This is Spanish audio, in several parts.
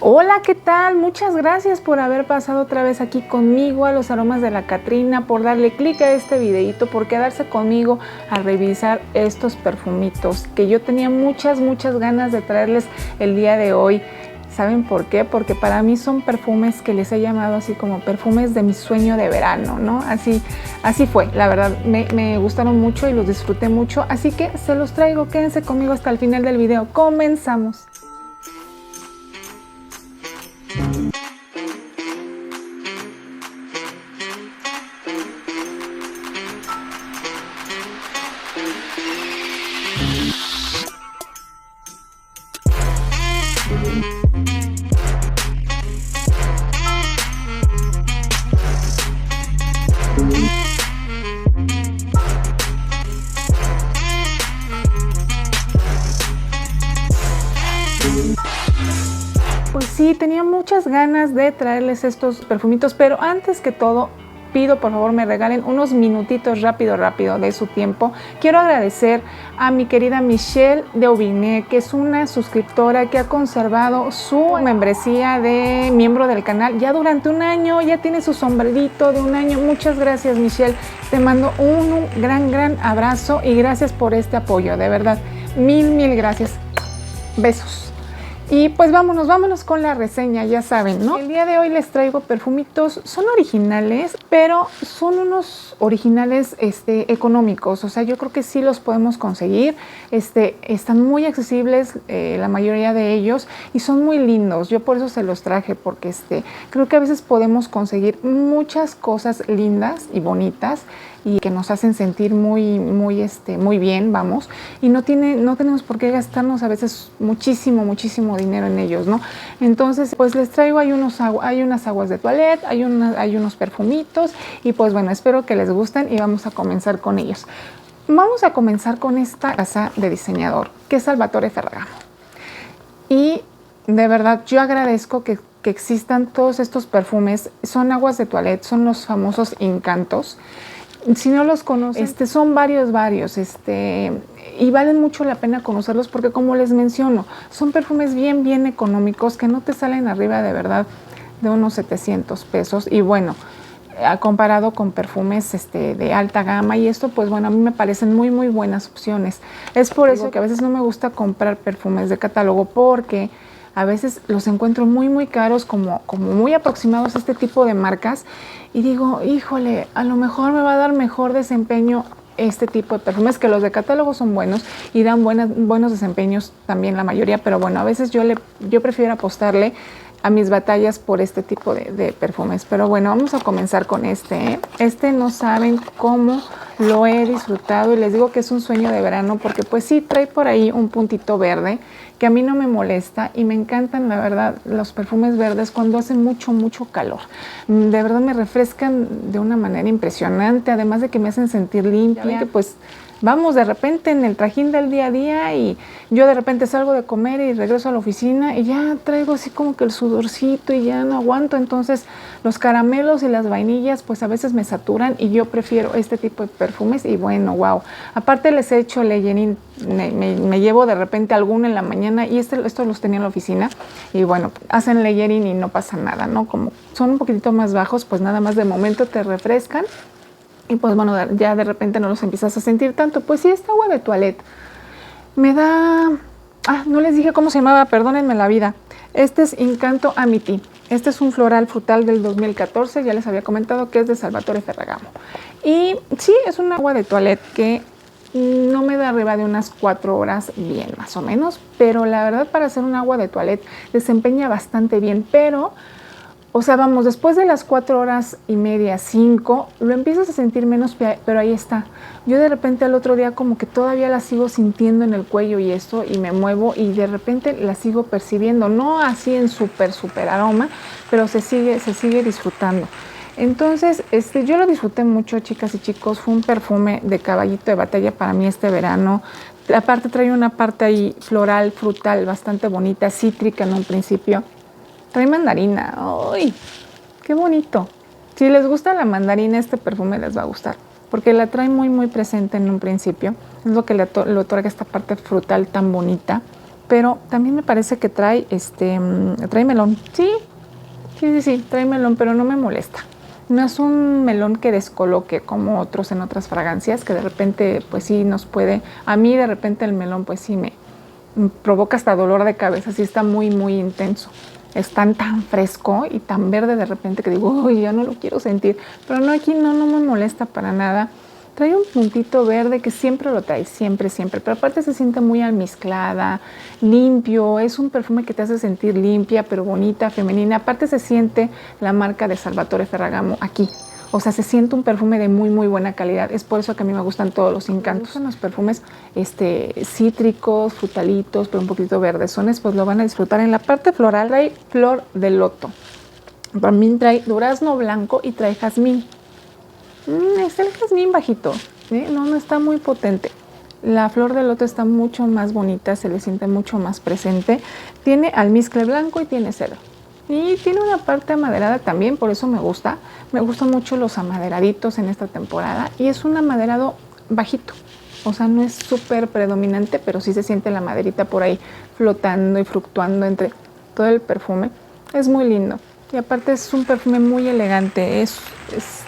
Hola, ¿qué tal? Muchas gracias por haber pasado otra vez aquí conmigo a los aromas de la Catrina, por darle clic a este videito, por quedarse conmigo a revisar estos perfumitos que yo tenía muchas ganas de traerles el día de hoy. ¿Saben por qué? Porque para mí son perfumes que les he llamado así como perfumes de mi sueño de verano, ¿no? Así fue, la verdad, me gustaron mucho y los disfruté mucho, así que se los traigo. Quédense conmigo hasta el final del video. Comenzamos. Pues sí, tenía muchas ganas de traerles estos perfumitos, pero antes que todo, pido por favor me regalen unos minutitos rápido de su tiempo. Quiero agradecer a mi querida Michelle de Aubigné, que es una suscriptora que ha conservado su membresía de miembro del canal ya durante un año, ya tiene su sombrerito de un año. Muchas gracias, Michelle, te mando un gran abrazo y gracias por este apoyo, de verdad, mil gracias, besos. Y pues vámonos con la reseña, ya saben, ¿no? El día de hoy les traigo perfumitos, son originales, pero son unos originales económicos, o sea, yo creo que sí los podemos conseguir, están muy accesibles la mayoría de ellos y son muy lindos. Yo por eso se los traje, porque creo que a veces podemos conseguir muchas cosas lindas y bonitas y que nos hacen sentir muy bien, vamos, y no tenemos por qué gastarnos a veces muchísimo dinero en ellos, ¿no? Entonces, pues les traigo, hay unas aguas de toilette, hay unos perfumitos, y pues bueno, espero que les gusten y vamos a comenzar con ellos. Vamos a comenzar con esta casa de diseñador, que es Salvatore Ferragamo. Y de verdad, yo agradezco que existan todos estos perfumes. Son aguas de toilette, son los famosos Incantos. Si no los conocen, son varios, y valen mucho la pena conocerlos porque, como les menciono, son perfumes bien económicos que no te salen arriba de verdad de unos 700 pesos. Y bueno, comparado con perfumes de alta gama y esto, pues bueno, a mí me parecen muy buenas opciones. Es por eso que a veces no me gusta comprar perfumes de catálogo, porque a veces los encuentro muy caros, como muy aproximados a este tipo de marcas, y digo, híjole, a lo mejor me va a dar mejor desempeño este tipo de perfumes, que los de catálogo son buenos y dan buenos desempeños también la mayoría, pero bueno, a veces yo prefiero apostarle a mis batallas por este tipo de perfumes. Pero bueno, vamos a comenzar con no saben cómo lo he disfrutado, y les digo que es un sueño de verano, porque pues sí trae por ahí un puntito verde que a mí no me molesta, y me encantan, la verdad, los perfumes verdes cuando hace mucho calor. De verdad me refrescan de una manera impresionante, además de que me hacen sentir limpia, que pues vamos de repente en el trajín del día a día, y yo de repente salgo de comer y regreso a la oficina y ya traigo así como que el sudorcito y ya no aguanto. Entonces los caramelos y las vainillas pues a veces me saturan, y yo prefiero este tipo de perfumes. Y bueno, wow, aparte les he hecho layering, me llevo de repente alguno en la mañana, y estos los tenía en la oficina, y bueno, hacen layering y no pasa nada, ¿no? Como son un poquitito más bajos, pues nada más de momento te refrescan. Y pues bueno, ya de repente no los empiezas a sentir tanto. Pues sí, esta agua de toilette me da... no les dije cómo se llamaba, perdónenme la vida. Este es Incanto Amity. Este es un floral frutal del 2014, ya les había comentado que es de Salvatore Ferragamo. Y sí, es un agua de toilette que no me da arriba de unas 4 horas bien, más o menos. Pero la verdad, para hacer un agua de toilette desempeña bastante bien, pero... O sea, vamos, después de las 4 horas y media, 5, lo empiezas a sentir menos, pero ahí está. Yo de repente al otro día como que todavía la sigo sintiendo en el cuello y esto, y me muevo y de repente la sigo percibiendo. No así en súper aroma, pero se sigue disfrutando. Entonces, yo lo disfruté mucho, chicas y chicos. Fue un perfume de caballito de batalla para mí este verano. Aparte trae una parte ahí floral, frutal, bastante bonita, cítrica en un principio. Trae mandarina. ¡Ay! ¡Qué bonito! Si les gusta la mandarina, este perfume les va a gustar, porque la trae muy presente en un principio. Es lo que le otorga esta parte frutal tan bonita. pero también me parece que trae, trae melón. Sí, trae melón, pero no me molesta. No es un melón que descoloque como otros en otras fragancias, que de repente, pues sí nos puede, a mí de repente el melón, pues sí me provoca hasta dolor de cabeza, sí está muy, muy intenso. Es tan fresco y tan verde de repente que digo, uy, ya no lo quiero sentir. Pero no, aquí no me molesta para nada. Trae un puntito verde que siempre lo trae, siempre. Pero aparte se siente muy almizclada, limpio. Es un perfume que te hace sentir limpia, pero bonita, femenina. Aparte se siente la marca de Salvatore Ferragamo aquí. O sea, se siente un perfume de muy, muy buena calidad. Es por eso que a mí me gustan todos los Incantos. Son los perfumes cítricos, frutalitos, pero un poquito verdesones, pues lo van a disfrutar. En la parte floral trae flor de loto. También trae durazno blanco y trae jazmín. Es el jazmín bajito, ¿eh? No está muy potente. La flor de loto está mucho más bonita, se le siente mucho más presente. Tiene almizcle blanco y tiene cedro. Y tiene una parte amaderada también, por eso me gusta. Me gustan mucho los amaderaditos en esta temporada. Y es un amaderado bajito. O sea, no es súper predominante, pero sí se siente la maderita por ahí flotando y fluctuando entre todo el perfume. Es muy lindo. Y aparte es un perfume muy elegante.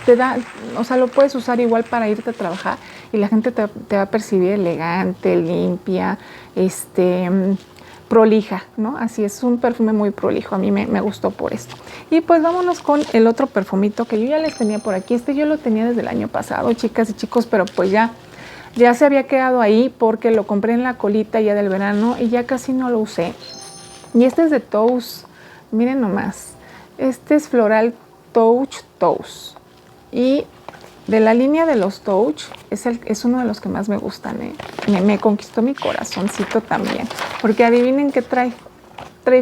Te da, o sea, lo puedes usar igual para irte a trabajar y la gente te va a percibir elegante, limpia, prolija, ¿no? Así es, un perfume muy prolijo, a mí me gustó por esto. Y pues vámonos con el otro perfumito que yo ya les tenía por aquí. Yo lo tenía desde el año pasado, chicas y chicos, pero pues ya se había quedado ahí porque lo compré en la colita ya del verano y ya casi no lo usé. Y este es de Tous, miren nomás, este es Floral Touch Tous. Y de la línea de los Touch es uno de los que más me gustan, ¿eh? Me conquistó mi corazoncito también, porque adivinen qué trae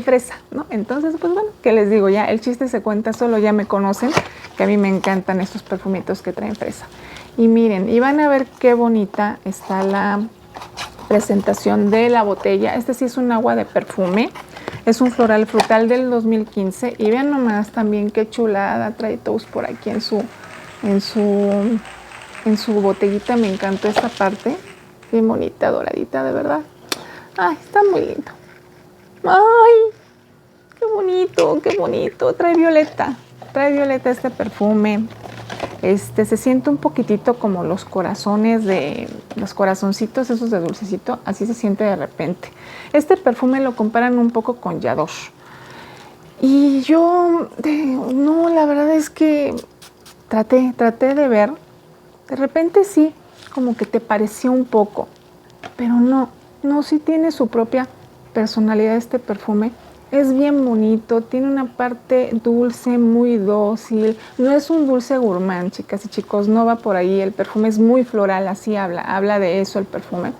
fresa, ¿no? Entonces, pues bueno, ¿qué les digo? Ya el chiste se cuenta solo, ya me conocen, que a mí me encantan estos perfumitos que traen fresa. Y miren, y van a ver qué bonita está la presentación de la botella. Este sí es un agua de perfume, es un floral frutal del 2015 y vean nomás también qué chulada trae Tous por aquí en su botellita. Me encantó esta parte, bien bonita, doradita, de verdad. Ay, está muy lindo. Ay, qué bonito. Trae violeta este perfume. Se siente un poquitito como los corazones los corazoncitos esos de dulcecito, así se siente de repente. Este perfume lo comparan un poco con Yador. Y yo, no, la verdad es que traté de ver, de repente sí, como que te pareció un poco, pero no, sí tiene su propia personalidad este perfume. Es bien bonito, tiene una parte dulce, muy dócil. No es un dulce gourmand, chicas y chicos, no va por ahí. El perfume es muy floral, así habla de eso el perfume.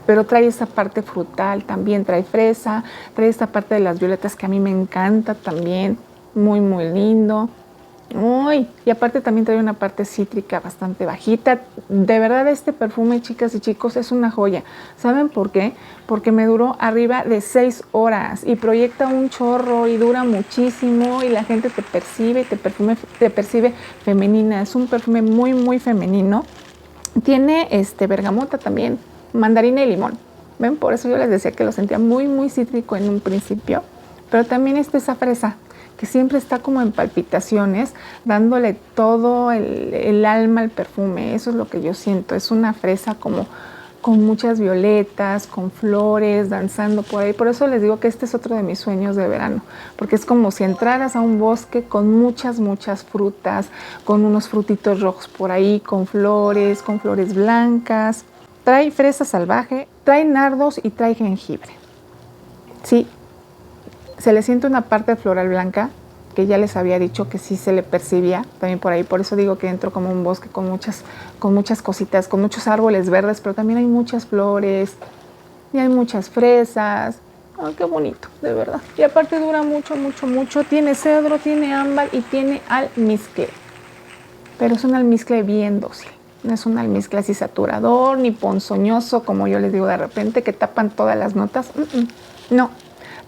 Pero trae esa parte frutal también, trae fresa, trae esta parte de las violetas que a mí me encanta también. Muy, muy lindo. Uy, y aparte también trae una parte cítrica bastante bajita. De verdad este perfume, chicas y chicos, es una joya. ¿Saben por qué? Porque me duró arriba de 6 horas y proyecta un chorro y dura muchísimo y la gente te percibe femenina. Es un perfume muy, muy femenino. Tiene bergamota también, mandarina y limón. ¿Ven? Por eso yo les decía que lo sentía muy, muy cítrico en un principio. Pero también esa fresa que siempre está como en palpitaciones, dándole todo el alma al perfume. Eso es lo que yo siento. Es una fresa como con muchas violetas, con flores, danzando por ahí. Por eso les digo que este es otro de mis sueños de verano, porque es como si entraras a un bosque con muchas, muchas frutas, con unos frutitos rojos por ahí, con flores blancas. Trae fresa salvaje, trae nardos y trae jengibre. Sí, se le siente una parte floral blanca, que ya les había dicho que sí se le percibía también por ahí. Por eso digo que entro como un bosque con muchas cositas, con muchos árboles verdes, pero también hay muchas flores y hay muchas fresas. ¡Ay, qué bonito, de verdad! Y aparte dura mucho, mucho, mucho. Tiene cedro, tiene ámbar y tiene almizcle. Pero es un almizcle bien dócil. No es un almizcle así saturador ni ponzoñoso, como yo les digo de repente, que tapan todas las notas. No.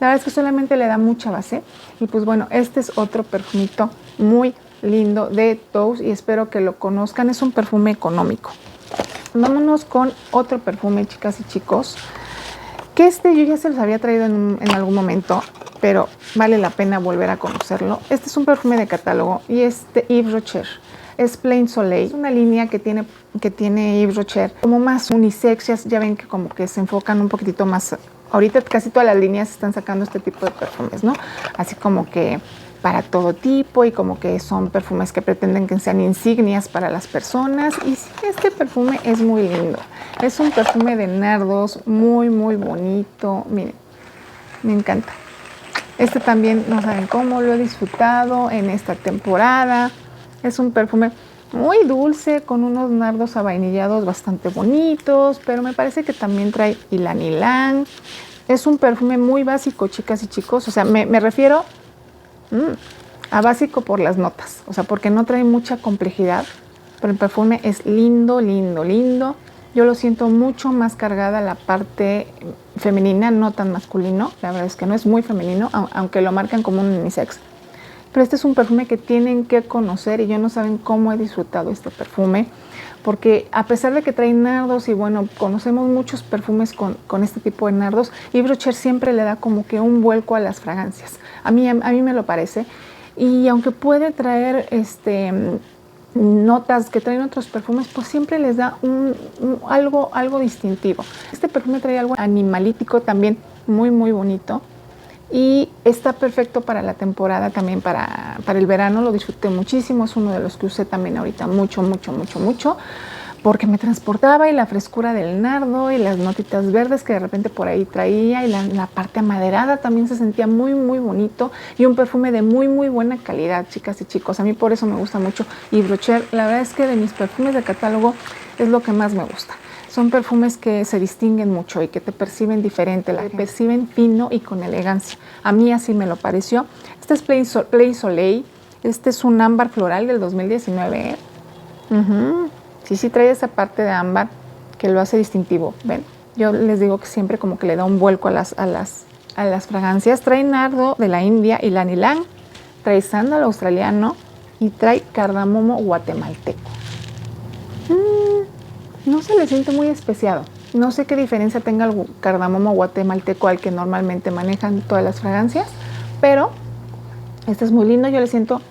La verdad es que solamente le da mucha base. Y pues bueno, este es otro perfumito muy lindo de Tous y espero que lo conozcan. Es un perfume económico. Vámonos con otro perfume, chicas y chicos. Que yo ya se los había traído en algún momento, pero vale la pena volver a conocerlo. Este es un perfume de catálogo y es de Yves Rocher. Es Plain Soleil, es una línea que tiene Yves Rocher, como más unisex. Ya ven que como que se enfocan un poquitito más. Ahorita casi todas las líneas están sacando este tipo de perfumes, ¿no? Así como que para todo tipo y como que son perfumes que pretenden que sean insignias para las personas. Y sí, este perfume es muy lindo. Es un perfume de nardos muy, muy bonito. Miren, me encanta. Este también, no saben cómo, lo he disfrutado en esta temporada. Es un perfume muy dulce, con unos nardos avainillados bastante bonitos, pero me parece que también trae ylang ylang. Es un perfume muy básico, chicas y chicos. O sea, me refiero a básico por las notas. O sea, porque no trae mucha complejidad, pero el perfume es lindo, lindo, lindo. Yo lo siento mucho más cargada la parte femenina, no tan masculino. La verdad es que no es muy femenino, aunque lo marcan como un unisex. Pero este es un perfume que tienen que conocer y yo no saben cómo he disfrutado este perfume, porque a pesar de que trae nardos y bueno, conocemos muchos perfumes con este tipo de nardos, Yves Rocher siempre le da como que un vuelco a las fragancias. A mí me lo parece. Y aunque puede traer notas que traen otros perfumes, pues siempre les da algo distintivo. Este perfume trae algo animalítico también muy, muy bonito. Y está perfecto para la temporada, también para el verano. Lo disfruté muchísimo, es uno de los que usé también ahorita mucho, porque me transportaba, y la frescura del nardo y las notitas verdes que de repente por ahí traía, y la parte amaderada también se sentía muy, muy bonito, y un perfume de muy, muy buena calidad, chicas y chicos. A mí por eso me gusta mucho Yves Rocher. La verdad es que de mis perfumes de catálogo es lo que más me gusta. Son perfumes que se distinguen mucho y que te perciben diferente, te perciben fino y con elegancia. A mí así me lo pareció. Este es Plain Soleil. Este es un ámbar floral del 2019. Sí, trae esa parte de ámbar que lo hace distintivo. ¿Ven? Yo les digo que siempre como que le da un vuelco a las fragancias. Trae nardo de la India, ylang ylang. Trae sándalo australiano y trae cardamomo guatemalteco. No se le siente muy especiado. No sé qué diferencia tenga el cardamomo guatemalteco al que normalmente manejan todas las fragancias, pero este es muy lindo. Yo le siento,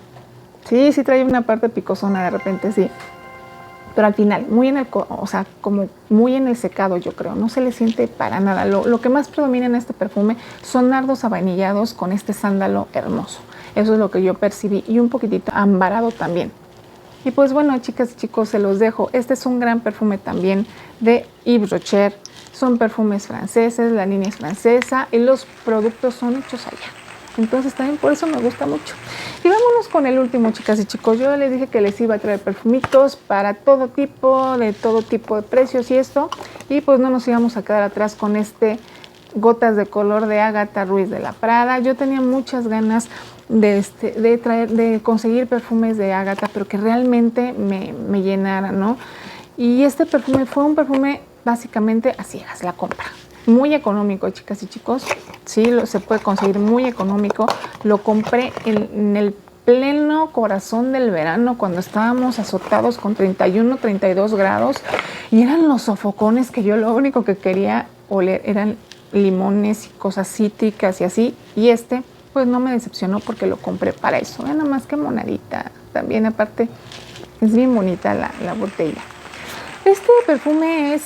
sí trae una parte picosona de repente, sí, pero al final, como muy en el secado, yo creo. No se le siente para nada. Lo que más predomina en este perfume son nardos avainillados con este sándalo hermoso. Eso es lo que yo percibí, y un poquitito ambarado también. Y pues bueno, chicas y chicos, se los dejo. Este es un gran perfume también de Yves Rocher. Son perfumes franceses, la línea es francesa y los productos son hechos allá. Entonces también por eso me gusta mucho. Y vámonos con el último, chicas y chicos. Yo les dije que les iba a traer perfumitos para todo tipo de precios y esto. Y pues no nos íbamos a quedar atrás con este Gotas de Color de Agatha Ruiz de la Prada. Yo tenía muchas ganas de conseguir perfumes de Agatha, pero que realmente me llenaran, ¿no? Y este perfume fue un perfume básicamente a ciegas, la compra. Muy económico, chicas y chicos. Sí, se puede conseguir muy económico. Lo compré en el pleno corazón del verano, cuando estábamos azotados con 31, 32 grados. Y eran los sofocones que yo lo único que quería oler eran limones y cosas cítricas y así. Y pues no me decepcionó porque lo compré para eso. Vean nada más que monadita. También aparte es bien bonita la botella. Este perfume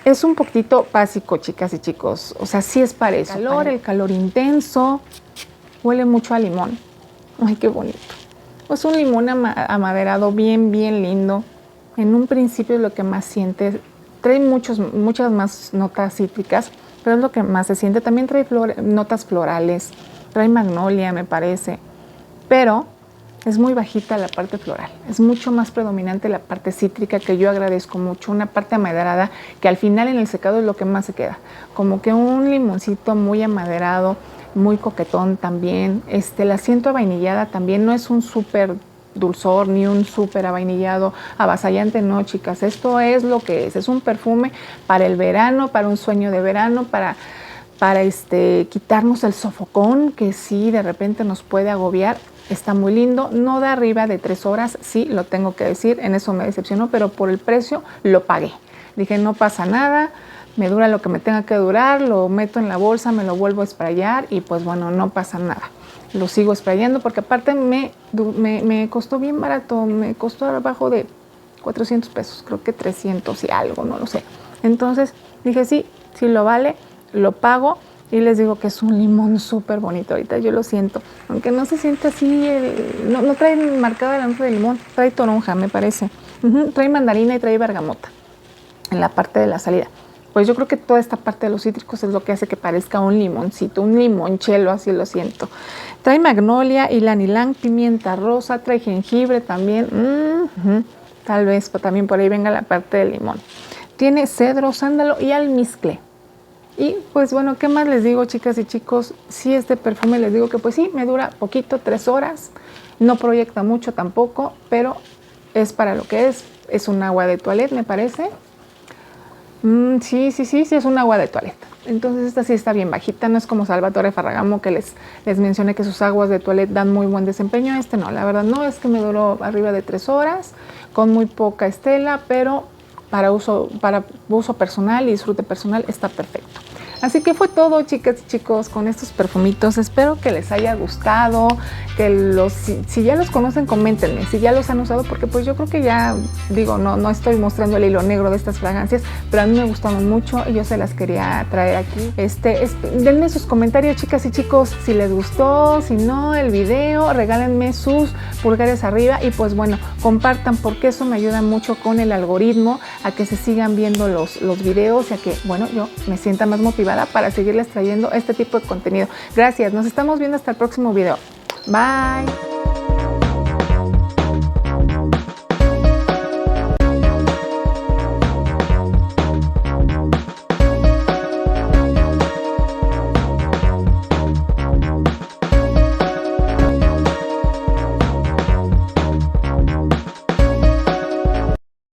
es un poquito básico, chicas y chicos. O sea, sí es para eso. El calor intenso. Huele mucho a limón. Ay, qué bonito. Es un limón amaderado bien, bien lindo. En un principio es lo que más sientes. Trae muchas más notas cítricas, pero es lo que más se siente. También trae notas florales. Trae magnolia, me parece. Pero es muy bajita la parte floral. Es mucho más predominante la parte cítrica, que yo agradezco mucho. Una parte amaderada que al final en el secado es lo que más se queda. Como que un limoncito muy amaderado, muy coquetón también. La siento avainillada también. No es un súper dulzor ni un súper avainillado avasallante, no, chicas. Esto es lo que es. Es un perfume para el verano, para un sueño de verano, para quitarnos el sofocón que sí de repente nos puede agobiar. Está muy lindo, no da arriba de 3 horas, sí, lo tengo que decir, en eso me decepcionó, pero por el precio lo pagué. Dije, no pasa nada, me dura lo que me tenga que durar, lo meto en la bolsa, me lo vuelvo a sprayar y pues bueno, no pasa nada. Lo sigo sprayando porque aparte me costó bien barato, me costó abajo de 400 pesos, creo que 300 y algo, no lo sé. Entonces dije, sí lo vale, lo pago. Y les digo que es un limón súper bonito, ahorita yo lo siento, aunque no se siente así, no trae marcada la nota de limón, trae toronja me parece, trae mandarina y trae bergamota en la parte de la salida. Pues yo creo que toda esta parte de los cítricos es lo que hace que parezca un limoncito, un limonchelo, así lo siento. Trae magnolia, ylang ylang, pimienta rosa, trae jengibre también, tal vez también por ahí venga la parte del limón. Tiene cedro, sándalo y almizcle. Y pues bueno, ¿qué más les digo, chicas y chicos? Sí, este perfume les digo que pues sí, me dura poquito, 3 horas. No proyecta mucho tampoco, pero es para lo que es. Es un agua de toilette, me parece. Sí, es un agua de toilette. Entonces esta sí está bien bajita, no es como Salvatore Ferragamo que les mencioné que sus aguas de toilette dan muy buen desempeño. Este no, la verdad no, es que me duró arriba de 3 horas, con muy poca estela, pero para uso personal y disfrute personal está perfecto. Así que fue todo, chicas y chicos, con estos perfumitos. Espero que les haya gustado, que si ya los conocen, coméntenme, si ya los han usado, porque pues yo creo que ya, digo, no estoy mostrando el hilo negro de estas fragancias, pero a mí me gustaron mucho y yo se las quería traer aquí. Denme sus comentarios, chicas y chicos, si les gustó, si no, el video, regálenme sus pulgares arriba y pues bueno, compartan porque eso me ayuda mucho con el algoritmo a que se sigan viendo los videos y a que, bueno, yo me sienta más motivada para seguirles trayendo este tipo de contenido. Gracias, nos estamos viendo hasta el próximo video. Bye.